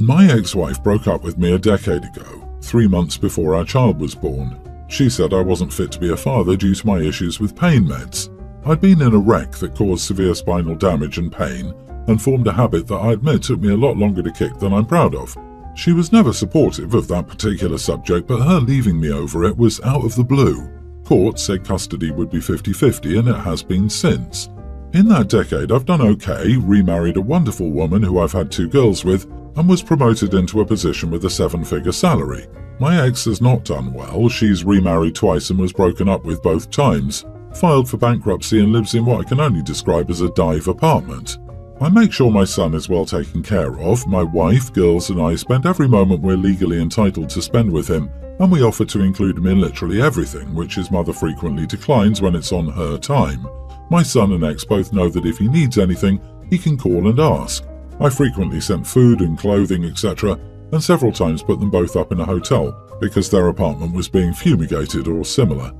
My ex-wife broke up with me a decade ago, 3 months before our child was born. She said I wasn't fit to be a father due to my issues with pain meds. I'd been in a wreck that caused severe spinal damage and pain, and formed a habit that I admit took me a lot longer to kick than I'm proud of. She was never supportive of that particular subject, but her leaving me over it was out of the blue. Court said custody would be 50-50, and it has been since. In that decade, I've done okay, remarried a wonderful woman who I've had 2 girls with, and was promoted into a position with a 7-figure salary. My ex has not done well. She's remarried twice and was broken up with both times, filed for bankruptcy, and lives in what I can only describe as a dive apartment. I make sure my son is well taken care of. My wife, girls and I spend every moment we're legally entitled to spend with him, and we offer to include him in literally everything, which his mother frequently declines when it's on her time. My son and ex both know that if he needs anything, he can call and ask. I frequently sent food and clothing, etc., and several times put them both up in a hotel because their apartment was being fumigated or similar.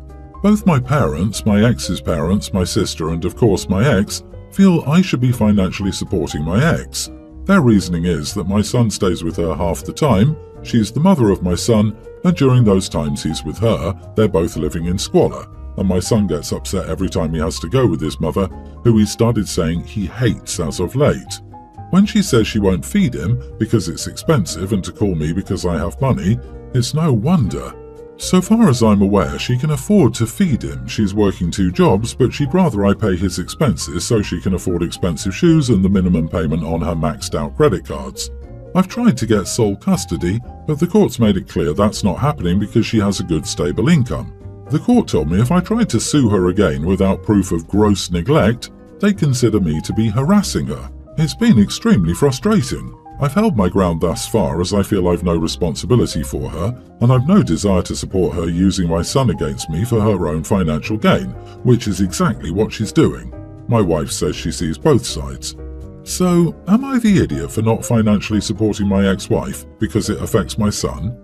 Both my parents, my ex's parents, my sister, and of course my ex, feel I should be financially supporting my ex. Their reasoning is that my son stays with her half the time, she's the mother of my son, and during those times he's with her, they're both living in squalor, and my son gets upset every time he has to go with his mother, who he started saying he hates as of late. When she says she won't feed him because it's expensive and to call me because I have money, it's no wonder. So far as I'm aware, she can afford to feed him. She's working 2 jobs, but she'd rather I pay his expenses so she can afford expensive shoes and the minimum payment on her maxed out credit cards. I've tried to get sole custody, but the court's made it clear that's not happening because she has a good stable income. The court told me if I tried to sue her again without proof of gross neglect, they'd consider me to be harassing her. It's been extremely frustrating. I've held my ground thus far as I feel I've no responsibility for her, and I've no desire to support her using my son against me for her own financial gain, which is exactly what she's doing. My wife says she sees both sides. So, am I the idiot for not financially supporting my ex-wife because it affects my son?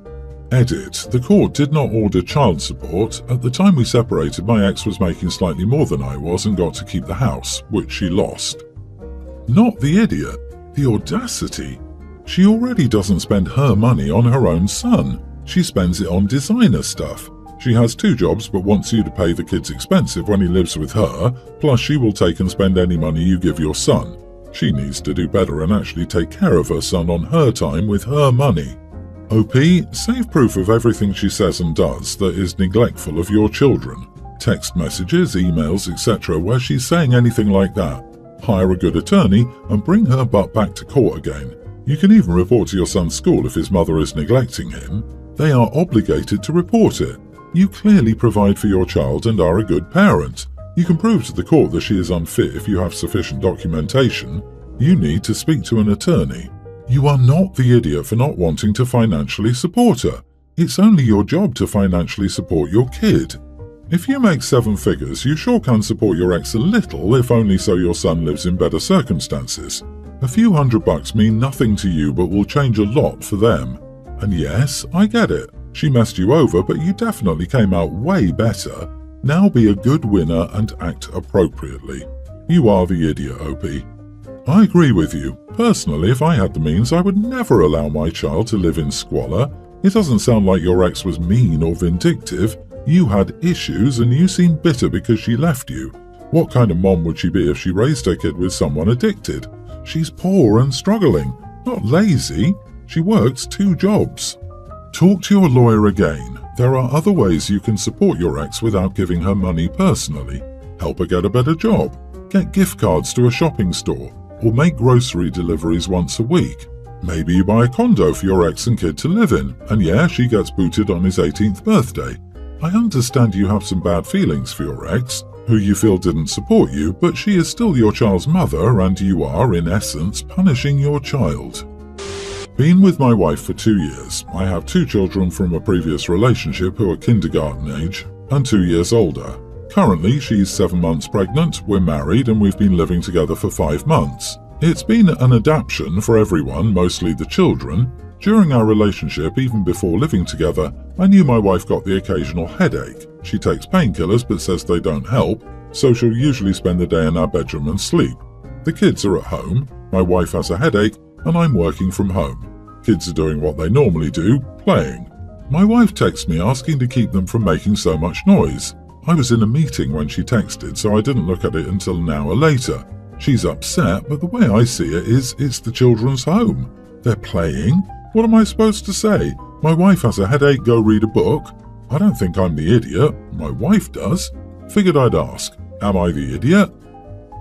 Edit. The court did not order child support. At the time we separated, my ex was making slightly more than I was and got to keep the house, which she lost. Not the idiot. The audacity. She already doesn't spend her money on her own son. She spends it on designer stuff. She has 2 jobs but wants you to pay the kid's expensive when he lives with her, plus she will take and spend any money you give your son. She needs to do better and actually take care of her son on her time with her money. OP, save proof of everything she says and does that is neglectful of your children. Text messages, emails, etc. where she's saying anything like that. Hire a good attorney and bring her butt back to court again. You can even report to your son's school if his mother is neglecting him. They are obligated to report it. You clearly provide for your child and are a good parent. You can prove to the court that she is unfit if you have sufficient documentation. You need to speak to an attorney. You are not the idiot for not wanting to financially support her. It's only your job to financially support your kid. If you make 7 figures, you sure can support your ex a little, if only so your son lives in better circumstances. A few $100 mean nothing to you but will change a lot for them. And yes, I get it. She messed you over, but you definitely came out way better. Now be a good winner and act appropriately. You are the idiot, OP. I agree with you. Personally, if I had the means, I would never allow my child to live in squalor. It doesn't sound like your ex was mean or vindictive. You had issues and you seem bitter because she left you. What kind of mom would she be if she raised her kid with someone addicted? She's poor and struggling, not lazy. She works 2 jobs. Talk to your lawyer again. There are other ways you can support your ex without giving her money personally. Help her get a better job. Get gift cards to a shopping store, or make grocery deliveries once a week. Maybe you buy a condo for your ex and kid to live in, and yeah, she gets booted on his 18th birthday. I understand you have some bad feelings for your ex, who you feel didn't support you, but she is still your child's mother and you are, in essence, punishing your child. Been with my wife for 2 years. I have 2 children from a previous relationship who are kindergarten age and 2 years older. Currently, she's 7 months pregnant, we're married, and we've been living together for 5 months. It's been an adaptation for everyone, mostly the children. During our relationship, even before living together, I knew my wife got the occasional headache. She takes painkillers but says they don't help, so she'll usually spend the day in our bedroom and sleep. The kids are at home, my wife has a headache, and I'm working from home. Kids are doing what they normally do, playing. My wife texts me asking to keep them from making so much noise. I was in a meeting when she texted, so I didn't look at it until an hour later. She's upset, but the way I see it is it's the children's home. They're playing. What am I supposed to say? My wife has a headache, go read a book? I don't think I'm the idiot. My wife does. Figured I'd ask. Am I the idiot?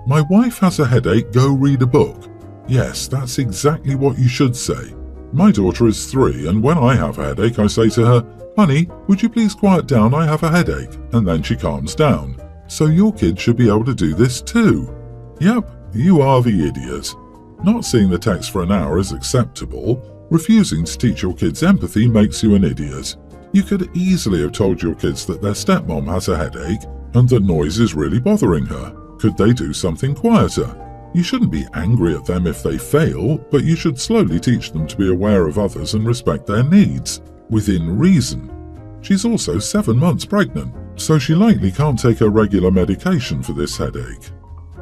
My wife has a headache, go read a book. Yes, that's exactly what you should say. My daughter is 3, and when I have a headache, I say to her, "Honey, would you please quiet down, I have a headache," and then she calms down. So your kid should be able to do this too. Yep, you are the idiot. Not seeing the text for an hour is acceptable. Refusing to teach your kids empathy makes you an idiot. You could easily have told your kids that their stepmom has a headache and that noise is really bothering her. Could they do something quieter? You shouldn't be angry at them if they fail, but you should slowly teach them to be aware of others and respect their needs, within reason. She's also 7 months pregnant, so she likely can't take her regular medication for this headache.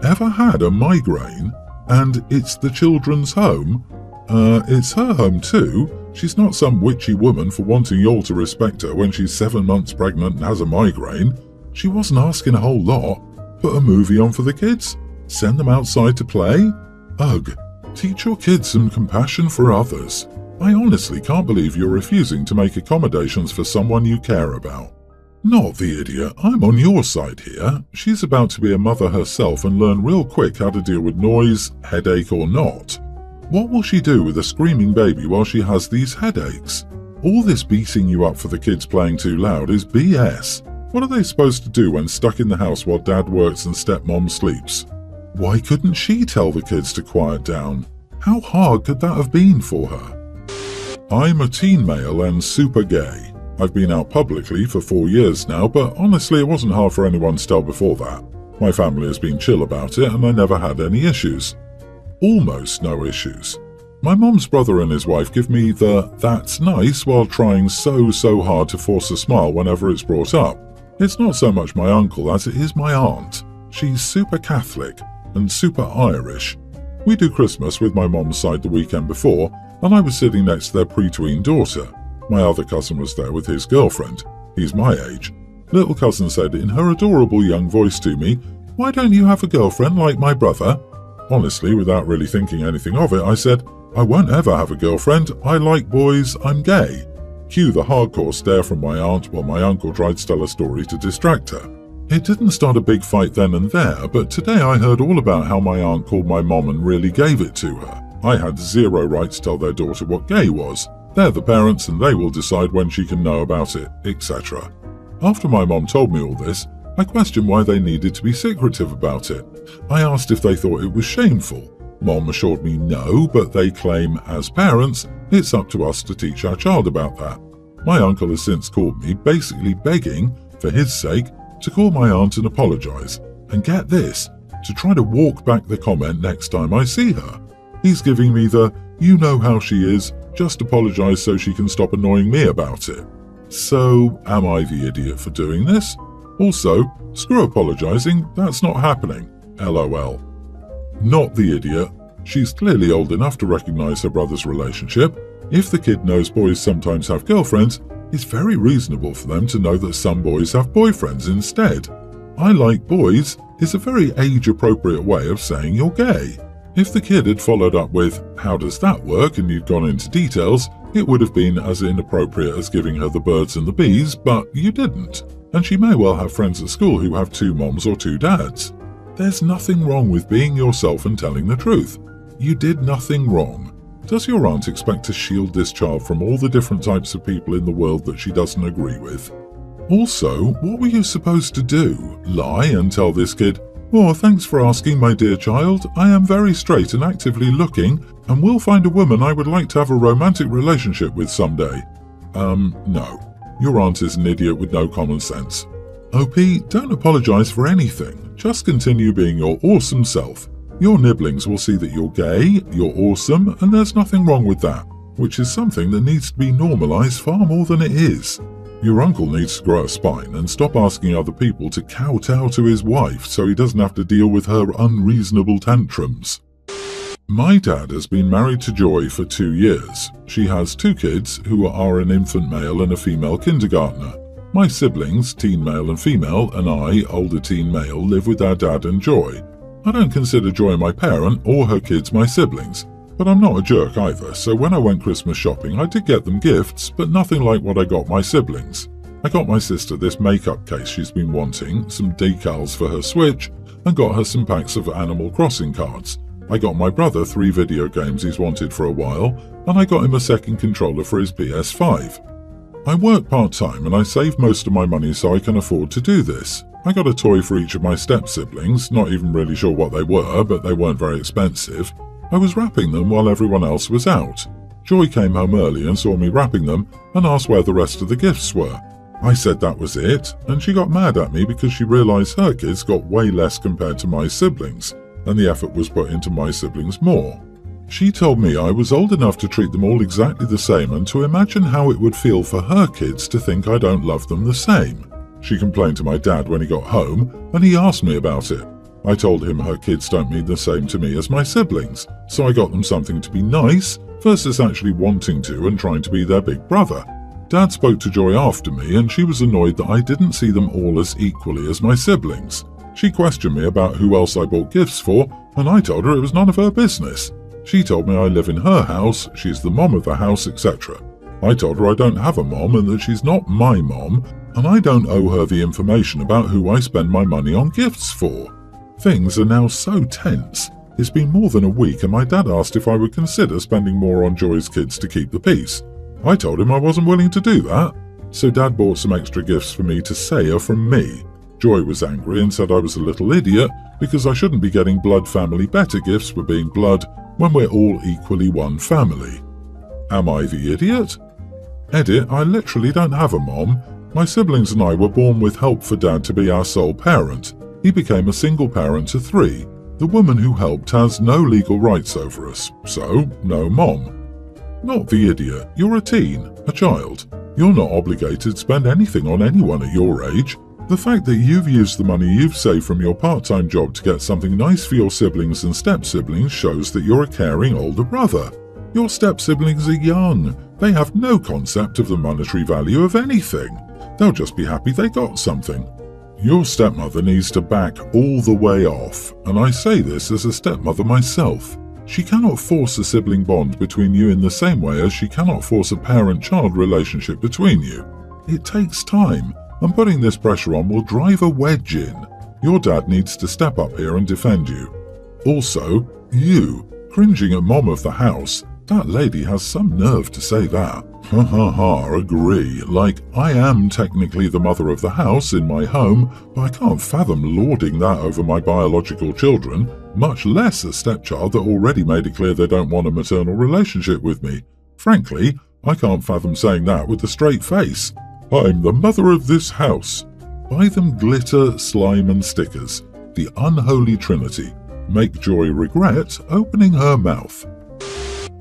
Ever had a migraine? And it's the children's home? It's her home too. She's not some witchy woman for wanting you all to respect her when she's 7 months pregnant and has a migraine. She wasn't asking a whole lot. Put a movie on for the kids? Send them outside to play? Ugh, teach your kids some compassion for others. I honestly can't believe you're refusing to make accommodations for someone you care about. Not the idiot, I'm on your side here. She's about to be a mother herself and learn real quick how to deal with noise, headache or not. What will she do with a screaming baby while she has these headaches? All this beating you up for the kids playing too loud is BS. What are they supposed to do when stuck in the house while dad works and stepmom sleeps? Why couldn't she tell the kids to quiet down? How hard could that have been for her? I'm a teen male and super gay. I've been out publicly for 4 years now, but honestly it wasn't hard for anyone to tell before that. My family has been chill about it and I never had any issues. Almost no issues. My mom's brother and his wife give me the "that's nice" while trying so hard to force a smile whenever it's brought up. It's not so much my uncle as it is my aunt. She's super Catholic and super Irish. We do Christmas with my mom's side the weekend before, and I was sitting next to their pre-tween daughter. My other cousin was there with his girlfriend. He's my age. Little cousin said in her adorable young voice to me, "Why don't you have a girlfriend like my brother?" Honestly, without really thinking anything of it, I said, "I won't ever have a girlfriend. I like boys. I'm gay." Cue the hardcore stare from my aunt while my uncle tried to tell a story to distract her. It didn't start a big fight then and there, but today I heard all about how my aunt called my mom and really gave it to her. I had zero right to tell their daughter what gay was. They're the parents and they will decide when she can know about it, etc. After my mom told me all this, I questioned why they needed to be secretive about it. I asked if they thought it was shameful. Mom assured me no, but they claim, as parents, it's up to us to teach our child about that. My uncle has since called me, basically begging, for his sake, to call my aunt and apologise, and get this, to try to walk back the comment next time I see her. He's giving me the, "You know how she is, just apologise so she can stop annoying me about it." So, am I the idiot for doing this? Also, screw apologising, that's not happening. LOL. Not the idiot. She's clearly old enough to recognise her brother's relationship. If the kid knows boys sometimes have girlfriends, it's very reasonable for them to know that some boys have boyfriends instead. "I like boys" is a very age-appropriate way of saying you're gay. If the kid had followed up with, "How does that work?" and you'd gone into details, it would have been as inappropriate as giving her the birds and the bees, but you didn't. And she may well have friends at school who have 2 moms or 2 dads. There's nothing wrong with being yourself and telling the truth. You did nothing wrong. Does your aunt expect to shield this child from all the different types of people in the world that she doesn't agree with? Also, what were you supposed to do? Lie and tell this kid, "Oh, thanks for asking, my dear child. I am very straight and actively looking, and will find a woman I would like to have a romantic relationship with someday." No. Your aunt is an idiot with no common sense. OP, don't apologise for anything. Just continue being your awesome self. Your nibblings will see that you're gay, you're awesome, and there's nothing wrong with that, which is something that needs to be normalised far more than it is. Your uncle needs to grow a spine and stop asking other people to kowtow to his wife so he doesn't have to deal with her unreasonable tantrums. My dad has been married to Joy for 2 years. She has 2 kids who are an infant male and a female kindergartner. My siblings, teen male and female, and I, older teen male, live with our dad and Joy. I don't consider Joy my parent or her kids my siblings, but I'm not a jerk either, so when I went Christmas shopping I did get them gifts, but nothing like what I got my siblings. I got my sister this makeup case she's been wanting, some decals for her Switch, and got her some packs of Animal Crossing cards. I got my brother 3 video games he's wanted for a while, and I got him a second controller for his PS5. I work part-time and I save most of my money so I can afford to do this. I got a toy for each of my step-siblings, not even really sure what they were, but they weren't very expensive. I was wrapping them while everyone else was out. Joy came home early and saw me wrapping them and asked where the rest of the gifts were. I said that was it, and she got mad at me because she realized her kids got way less compared to my siblings, and the effort was put into my siblings more. She told me I was old enough to treat them all exactly the same and to imagine how it would feel for her kids to think I don't love them the same. She complained to my dad when he got home, and he asked me about it. I told him her kids don't mean the same to me as my siblings, so I got them something to be nice versus actually wanting to and trying to be their big brother. Dad spoke to Joy after me, and she was annoyed that I didn't see them all as equally as my siblings. She questioned me about who else I bought gifts for, and I told her it was none of her business. She told me I live in her house, she's the mom of the house, etc. I told her I don't have a mom and that she's not my mom, and I don't owe her the information about who I spend my money on gifts for. Things are now so tense. It's been more than a week and my dad asked if I would consider spending more on Joy's kids to keep the peace. I told him I wasn't willing to do that, so Dad bought some extra gifts for me to say are from me. Joy was angry and said I was a little idiot because I shouldn't be getting blood family better gifts for being blood when we're all equally one family. Am I the idiot? Edit, I literally don't have a mom. My siblings and I were born with help for Dad to be our sole parent. He became a single parent to 3. The woman who helped has no legal rights over us, so no mom. Not the idiot. You're a teen, a child. You're not obligated to spend anything on anyone at your age. The fact that you've used the money you've saved from your part-time job to get something nice for your siblings and step-siblings shows that you're a caring older brother. Your step-siblings are young. They have no concept of the monetary value of anything. They'll just be happy they got something. Your stepmother needs to back all the way off, and I say this as a stepmother myself. She cannot force a sibling bond between you in the same way as she cannot force a parent-child relationship between you. It takes time, and putting this pressure on will drive a wedge in. Your dad needs to step up here and defend you. Also, you, cringing at mom of the house, that lady has some nerve to say that. Ha ha ha, agree. Like, I am technically the mother of the house in my home, but I can't fathom lording that over my biological children, much less a stepchild that already made it clear they don't want a maternal relationship with me. Frankly, I can't fathom saying that with a straight face. I'm the mother of this house. Buy them glitter, slime and stickers. The unholy trinity. Make Joy regret opening her mouth.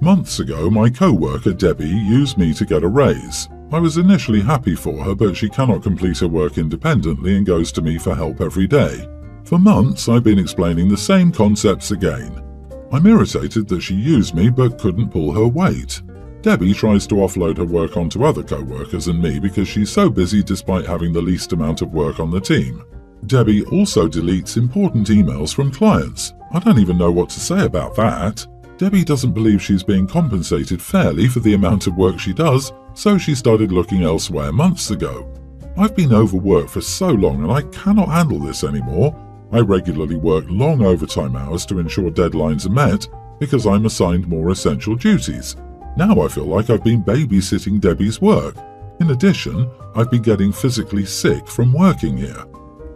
Months ago, my co-worker Debbie used me to get a raise. I was initially happy for her, but she cannot complete her work independently and goes to me for help every day. For months, I've been explaining the same concepts again. I'm irritated that she used me but couldn't pull her weight. Debbie tries to offload her work onto other co-workers and me because she's so busy despite having the least amount of work on the team. Debbie also deletes important emails from clients. I don't even know what to say about that. Debbie doesn't believe she's being compensated fairly for the amount of work she does, so she started looking elsewhere months ago. I've been overworked for so long and I cannot handle this anymore. I regularly work long overtime hours to ensure deadlines are met because I'm assigned more essential duties. Now I feel like I've been babysitting Debbie's work. In addition, I've been getting physically sick from working here.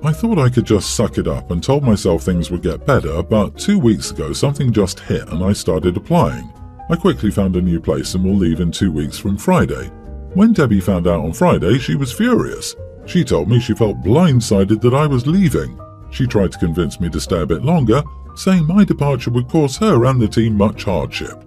I thought I could just suck it up and told myself things would get better, but 2 weeks ago something just hit and I started applying. I quickly found a new place and will leave in 2 weeks from Friday. When Debbie found out on Friday, she was furious. She told me she felt blindsided that I was leaving. She tried to convince me to stay a bit longer, saying my departure would cause her and the team much hardship.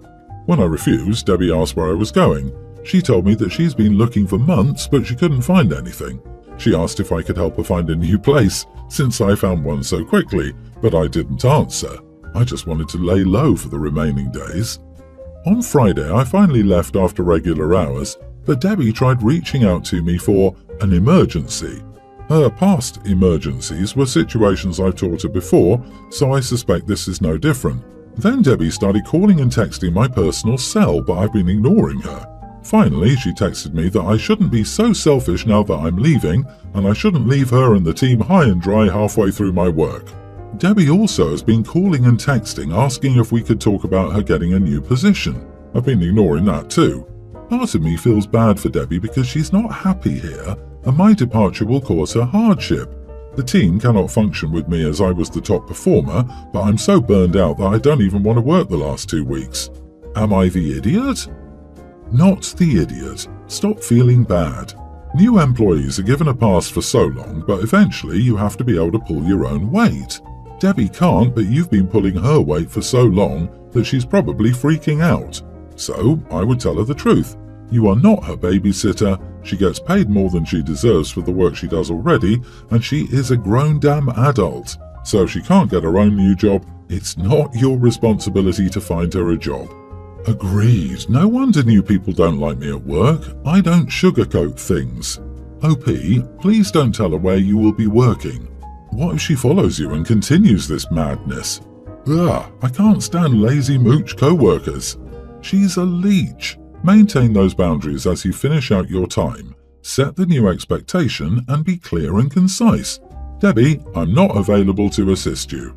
When I refused, Debbie asked where I was going. She told me that she's been looking for months, but she couldn't find anything. She asked if I could help her find a new place, since I found one so quickly, but I didn't answer. I just wanted to lay low for the remaining days. On Friday, I finally left after regular hours, but Debbie tried reaching out to me for an emergency. Her past emergencies were situations I've taught her before, so I suspect this is no different. Then Debbie started calling and texting my personal cell, but I've been ignoring her. Finally, she texted me that I shouldn't be so selfish now that I'm leaving, and I shouldn't leave her and the team high and dry halfway through my work. Debbie also has been calling and texting asking if we could talk about her getting a new position. I've been ignoring that too. Part of me feels bad for Debbie because she's not happy here, and my departure will cause her hardship. The team cannot function with me as I was the top performer, but I'm so burned out that I don't even want to work the last 2 weeks. Am I the idiot? Not the idiot. Stop feeling bad. New employees are given a pass for so long, but eventually you have to be able to pull your own weight. Debbie can't, but you've been pulling her weight for so long that she's probably freaking out. So I would tell her the truth. You are not her babysitter, she gets paid more than she deserves for the work she does already, and she is a grown damn adult. So if she can't get her own new job, it's not your responsibility to find her a job. Agreed. No wonder new people don't like me at work. I don't sugarcoat things. OP, please don't tell her where you will be working. What if she follows you and continues this madness? Ugh, I can't stand lazy mooch co-workers. She's a leech. Maintain those boundaries as you finish out your time. Set the new expectation and be clear and concise. Debbie, I'm not available to assist you.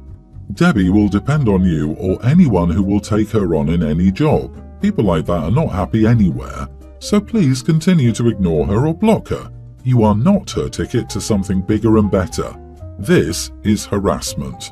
Debbie will depend on you or anyone who will take her on in any job. People like that are not happy anywhere, so please continue to ignore her or block her. You are not her ticket to something bigger and better. This is harassment.